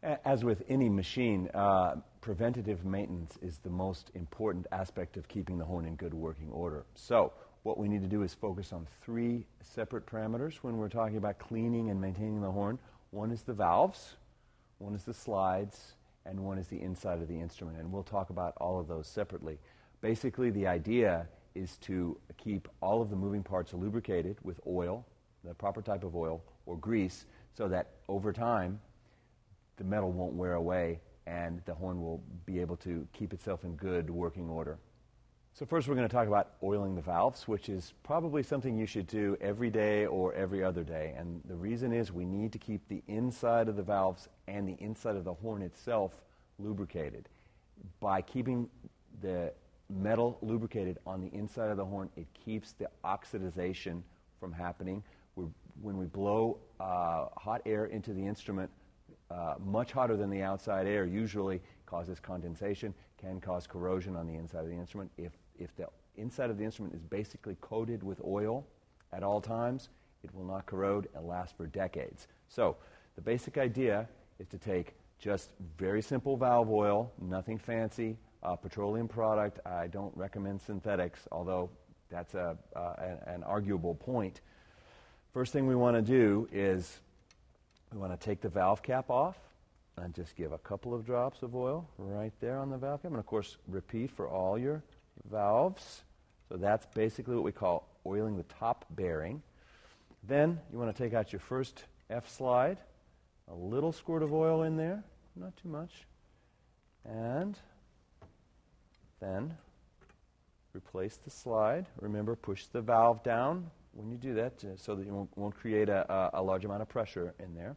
As with any machine, preventative maintenance is the most important aspect of keeping the horn in good working order. So what we need to do is focus on three separate parameters when we're talking about cleaning and maintaining the horn. One is the valves, one is the slides, and one is the inside of the instrument. And we'll talk about all of those separately. Basically, the idea is to keep all of the moving parts lubricated with oil, the proper type of oil, or grease, so that over time the metal won't wear away and the horn will be able to keep itself in good working order. So first we're going to talk about oiling the valves, which is probably something you should do every day or every other day. And the reason is we need to keep the inside of the valves and the inside of the horn itself lubricated. By keeping the metal lubricated on the inside of the horn, it keeps the oxidization from happening. When we blow hot air into the instrument, much hotter than the outside air, usually causes condensation, can cause corrosion on the inside of the instrument. If the inside of the instrument is basically coated with oil at all times, it will not corrode and last for decades. So the basic idea is to take just very simple valve oil, nothing fancy, petroleum product. I don't recommend synthetics, although that's an arguable point. First thing we want to do is we want to take the valve cap off and just give a couple of drops of oil right there on the valve cap. And of course, repeat for all your valves. So that's basically what we call oiling the top bearing. Then you want to take out your first F slide, a little squirt of oil in there, not too much, and then replace the slide. Remember, push the valve down when you do that so that you won't create a large amount of pressure in there.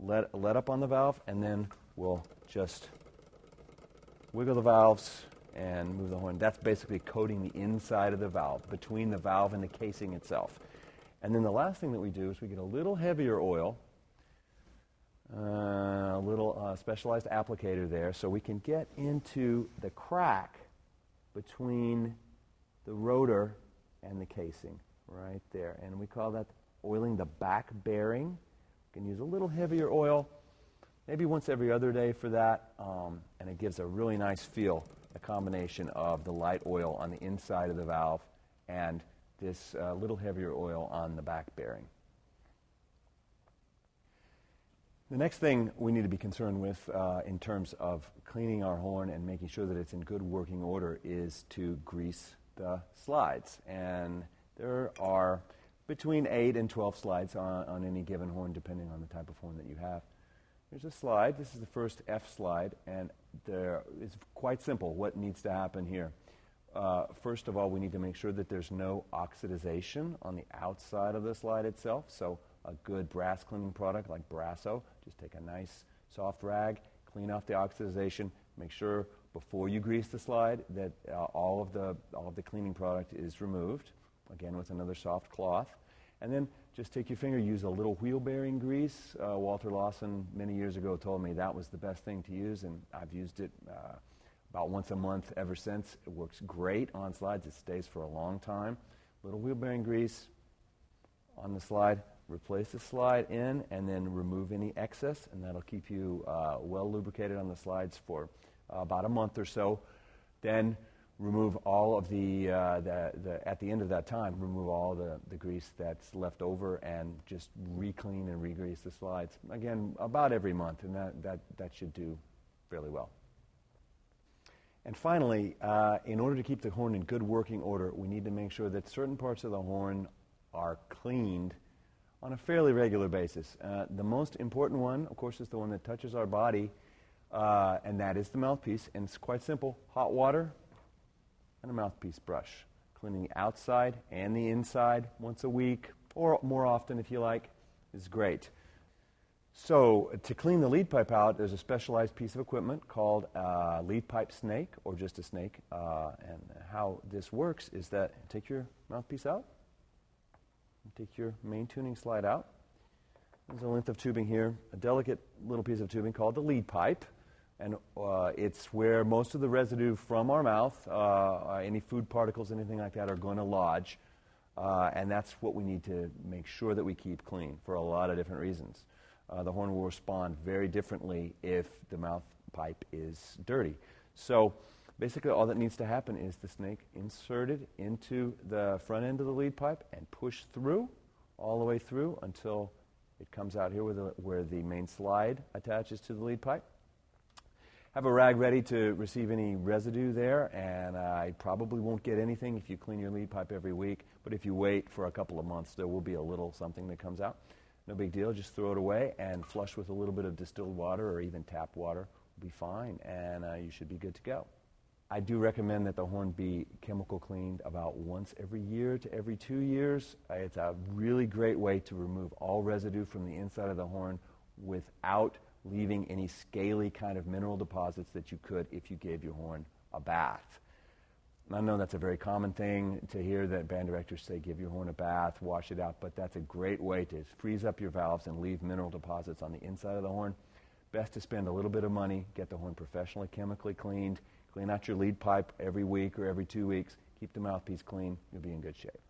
Let up on the valve, and then we'll just wiggle the valves and move the horn. That's basically coating the inside of the valve, between the valve and the casing itself. And then the last thing that we do is we get a little heavier oil, a little specialized applicator there, so we can get into the crack between the rotor and the casing right there. And we call that oiling the back bearing. You can use a little heavier oil, maybe once every other day for that, and it gives a really nice feel, a combination of the light oil on the inside of the valve and this little heavier oil on the back bearing. The next thing we need to be concerned with in terms of cleaning our horn and making sure that it's in good working order is to grease the slides. And there are between 8 and 12 slides on any given horn, depending on the type of horn that you have. There's a slide. This is the first F slide, and it's quite simple what needs to happen here. First of all, we need to make sure that there's no oxidization on the outside of the slide itself. So a good brass cleaning product like Brasso, just take a nice soft rag, clean off the oxidization, make sure before you grease the slide that all of the cleaning product is removed, again with another soft cloth. And then just take your finger, use a little wheel bearing grease. Walter Lawson many years ago told me that was the best thing to use, and I've used it about once a month ever since. It works great on slides. It stays for a long time. Little wheel bearing grease on the slide. Replace the slide in and then remove any excess, and that'll keep you well lubricated on the slides for about a month or so. Then remove all of at the end of that time, remove all the grease that's left over and just re-clean and re-grease the slides. Again, about every month, and that should do fairly well. And finally, in order to keep the horn in good working order, we need to make sure that certain parts of the horn are cleaned on a fairly regular basis. The most important one, of course, is the one that touches our body, and that is the mouthpiece. And it's quite simple. Hot water and a mouthpiece brush. Cleaning the outside and the inside once a week, or more often if you like, is great. So to clean the lead pipe out, there's a specialized piece of equipment called a lead pipe snake, or just a snake. And how this works is that take your mouthpiece out, take your main tuning slide out. There's a length of tubing here, a delicate little piece of tubing called the lead pipe. And it's where most of the residue from our mouth, any food particles, anything like that, are going to lodge. And that's what we need to make sure that we keep clean for a lot of different reasons. The horn will respond very differently if the mouth pipe is dirty. So basically all that needs to happen is the snake inserted into the front end of the lead pipe and push through, all the way through until it comes out here where the main slide attaches to the lead pipe. Have a rag ready to receive any residue there, and I probably won't get anything if you clean your lead pipe every week, but if you wait for a couple of months, there will be a little something that comes out. No big deal, just throw it away and flush with a little bit of distilled water or even tap water will be fine, and you should be good to go. I do recommend that the horn be chemical cleaned about once every year to every 2 years. It's a really great way to remove all residue from the inside of the horn without leaving any scaly kind of mineral deposits that you could if you gave your horn a bath. And I know that's a very common thing to hear, that band directors say give your horn a bath, wash it out, but that's a great way to freeze up your valves and leave mineral deposits on the inside of the horn. Best to spend a little bit of money, get the horn professionally chemically cleaned, clean out your lead pipe every week or every 2 weeks, keep the mouthpiece clean, you'll be in good shape.